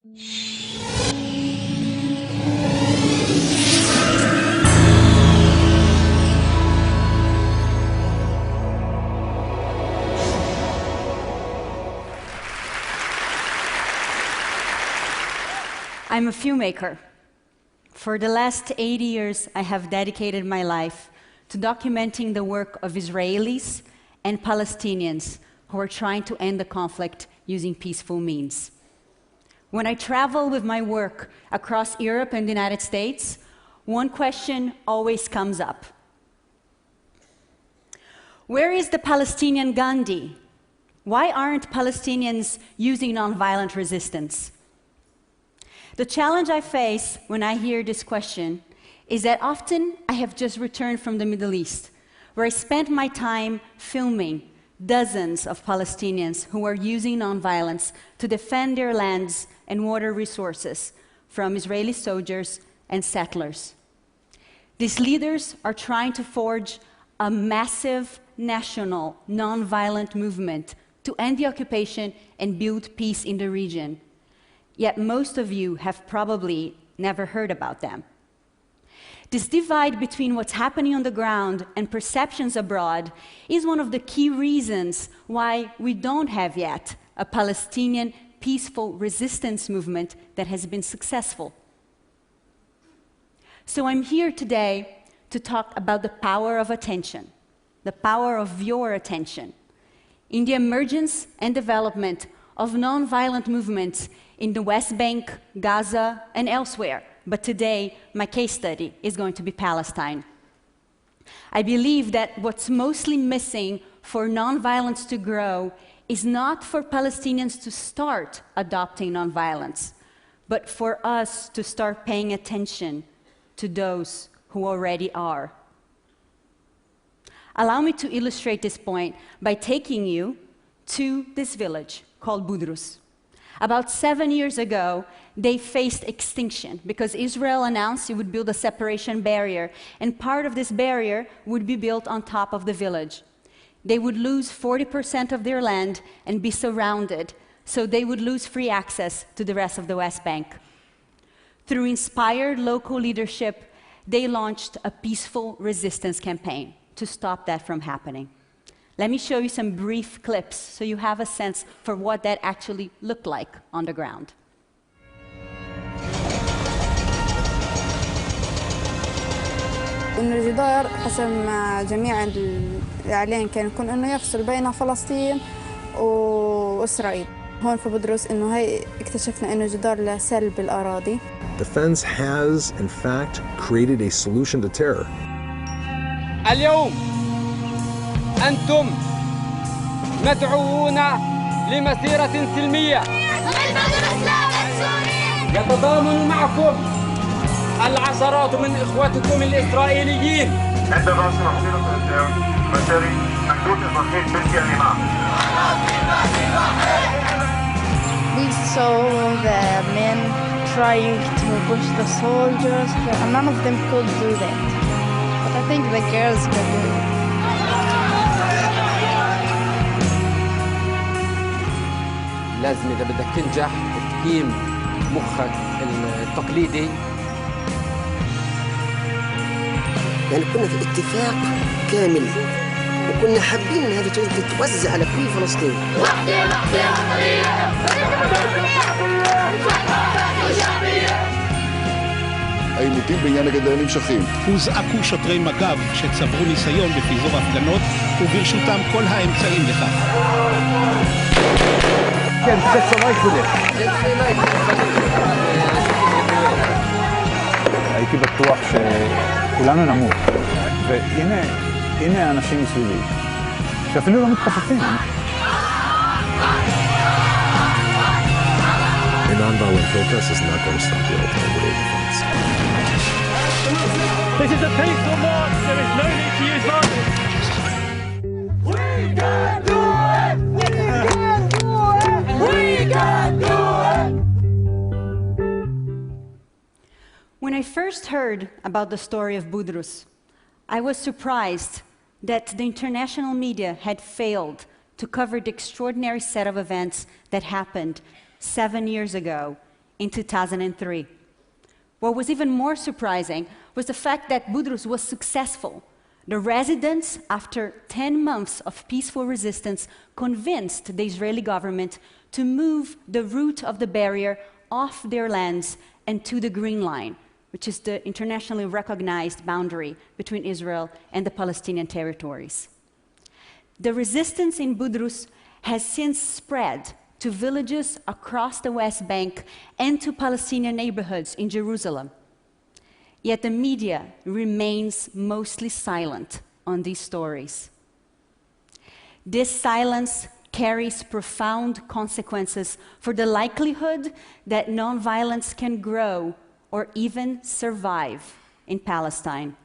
I'm a filmmaker. For the last 80 years, I have dedicated my life to documenting the work of Israelis and Palestinians who are trying to end the conflict using peaceful means. When I travel with my work across Europe and the United States, one question always comes up. Where is the Palestinian Gandhi? Why aren't Palestinians using nonviolent resistance? The challenge I face when I hear this question is that often I have just returned from the Middle East, where I spent my time filming dozens of Palestinians who are using nonviolence to defend their lands and water resources from Israeli soldiers and settlers. These leaders are trying to forge a massive national nonviolent movement to end the occupation and build peace in the region. Yet most of you have probably never heard about them. This divide between what's happening on the ground and perceptions abroad is one of the key reasons why we don't have yet a Palestinian peaceful resistance movement that has been successful. So I'm here today to talk about the power of attention, the power of your attention, in the emergence and development of nonviolent movements in the West Bank, Gaza, and elsewhere. But today, my case study is going to be Palestine. I believe that what's mostly missing for nonviolence to grow is not for Palestinians to start adopting nonviolence, but for us to start paying attention to those who already are. Allow me to illustrate this point by taking you to this village called Budrus. About 7 years ago, they faced extinction because Israel announced it would build a separation barrier, and part of this barrier would be built on top of the village. They would lose 40% of their land and be surrounded, so they would lose free access to the rest of the West Bank. Through inspired local leadership, they launched a peaceful resistance campaign to stop that from happening. Let me show you some brief clips so you have a sense for what that actually looked like on the ground. إنه الجدار حسب ما جميع الإعلان كان يكون إنه يفصل بين فلسطين وإسرائيل. هون في بدرس إنه هي اكتشفنا إنه جدار لسلب الأراضي. The fence has, in fact, created a solution to terror. اليوم أنتم مدعوون لمسيرة سلمية يتضامن معكم العشرات من إخوتكم الإسرائيليين عندما مسيرة مساري محدود إضافية بلدي الإمام. We saw the men trying to push the soldiers, and none of them could do that. But I think the girls could do it. لازم إذا بدك تنجح تقيم مخك التقليدي. يعني كنا في اتفاق كامل وكنا حابين ان هذه تتوزع على كل فلسطين. העימותים בעניין הגדר נמשכים. הוזעקו שוטרי מג"ב שצברו ניסיון בפיזור הפגנות וברשותם כל האמצעים לכך. כן, זה צמאי כבודה. הייתי בטוח שכולנו נמות, והנה האנשים מסביבי, שאפילו לא מתחפפים. A nonviolent protest is not going to stop the alternative defense. This is a peaceful march. There is no need to use violence. We can do it! We can do it! We can do it! When I first heard about the story of Budrus, I was surprised that the international media had failed to cover the extraordinary set of events that happened 7 years ago in 2003. What was even more surprising was the fact that Budrus was successful. The residents, after 10 months of peaceful resistance, convinced the Israeli government to move the route of the barrier off their lands and to the Green Line, which is the internationally recognized boundary between Israel and the Palestinian territories. The resistance in Budrus has since spread to villages across the West Bank and to Palestinian neighborhoods in Jerusalem. Yet the media remains mostly silent on these stories. This silence carries profound consequences for the likelihood that nonviolence can grow or even survive in Palestine.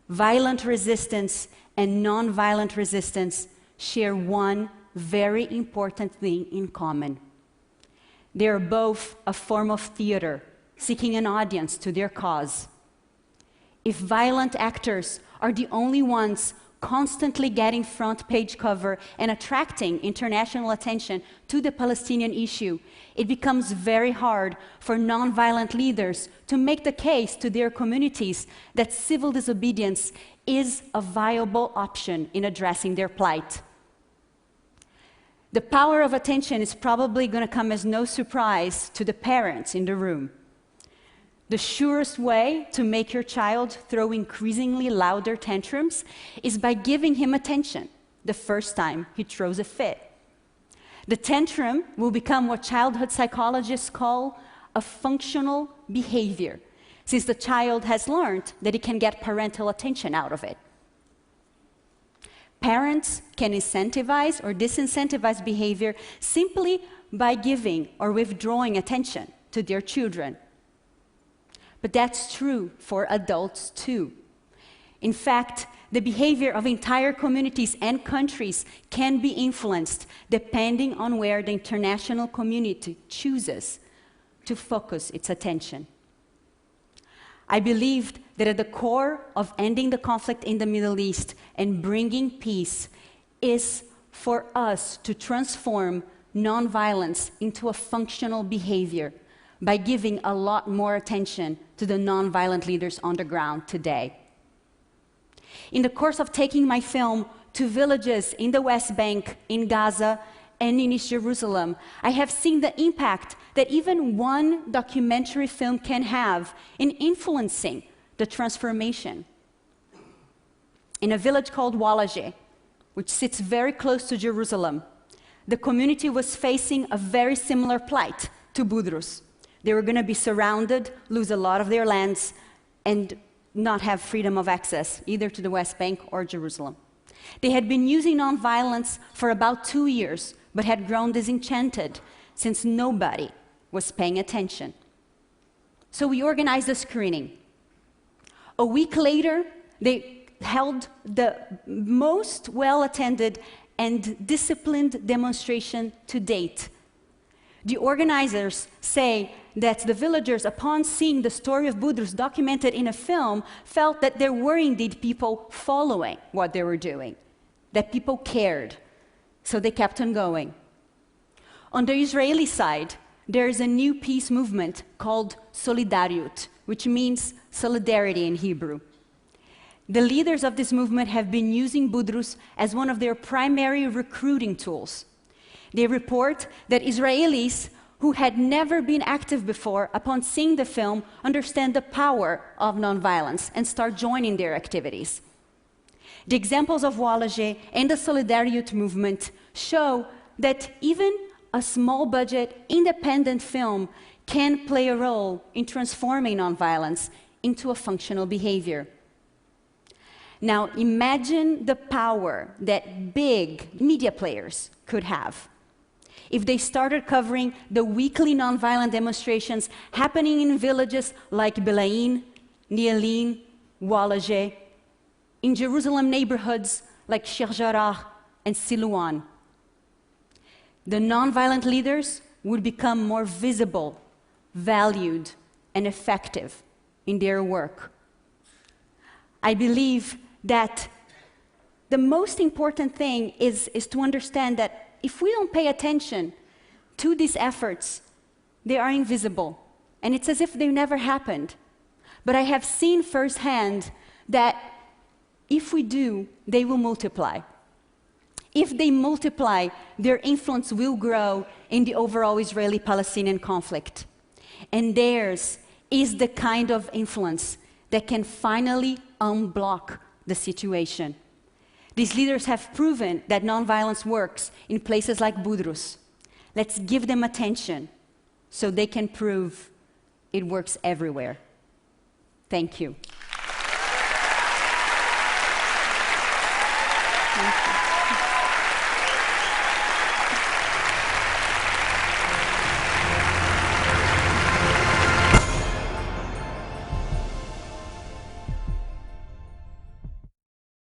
Violent resistance and nonviolent resistance share one very important thing in common. They are both a form of theater, seeking an audience to their cause. If violent actors are the only ones constantly getting front page cover and attracting international attention to the Palestinian issue, it becomes very hard for nonviolent leaders to make the case to their communities that civil disobedience is a viable option in addressing their plight. The power of attention is probably going to come as no surprise to the parents in the room. The surest way to make your child throw increasingly louder tantrums is by giving him attention the first time he throws a fit. The tantrum will become what childhood psychologists call a functional behavior, since the child has learned that he can get parental attention out of it. Parents can incentivize or disincentivize behavior simply by giving or withdrawing attention to their children. But that's true for adults too. In fact, the behavior of entire communities and countries can be influenced depending on where the international community chooses to focus its attention. I believed that at the core of ending the conflict in the Middle East and bringing peace is for us to transform nonviolence into a functional behavior by giving a lot more attention to the nonviolent leaders on the ground today. In the course of taking my film to villages in the West Bank, in Gaza, and in East Jerusalem, I have seen the impact that even one documentary film can have in influencing the transformation. In a village called Walaje, which sits very close to Jerusalem, the community was facing a very similar plight to Budrus. They were going to be surrounded, lose a lot of their lands, and not have freedom of access either to the West Bank or Jerusalem. They had been using nonviolence for about 2 years, but had grown disenchanted since nobody was paying attention. So we organized a screening. A week later, they held the most well-attended and disciplined demonstration to date. The organizers say that the villagers, upon seeing the story of Budrus documented in a film, felt that there were indeed people following what they were doing, that people cared, so they kept on going. On the Israeli side, there is a new peace movement called Solidariut, which means solidarity in Hebrew. The leaders of this movement have been using Budrus as one of their primary recruiting tools. They report that Israelis who had never been active before, upon seeing the film, understand the power of nonviolence and start joining their activities. The examples of Walaje and the Solidariut movement show that even a small budget, independent film can play a role in transforming nonviolence into a functional behavior. Now, imagine the power that big media players could have if they started covering the weekly nonviolent demonstrations happening in villages like Belain, Nielin, Walaje, in Jerusalem neighborhoods like Sheikh Jarrah and Silouan. The nonviolent leaders would become more visible, valued, and effective in their work. I believe that the most important thing is to understand that if we don't pay attention to these efforts, they are invisible, and it's as if they never happened. But I have seen firsthand that if we do, they will multiply. If they multiply, their influence will grow in the overall Israeli-Palestinian conflict. And theirs is the kind of influence that can finally unblock the situation. These leaders have proven that nonviolence works in places like Budrus. Let's give them attention so they can prove it works everywhere. Thank you. Thank you.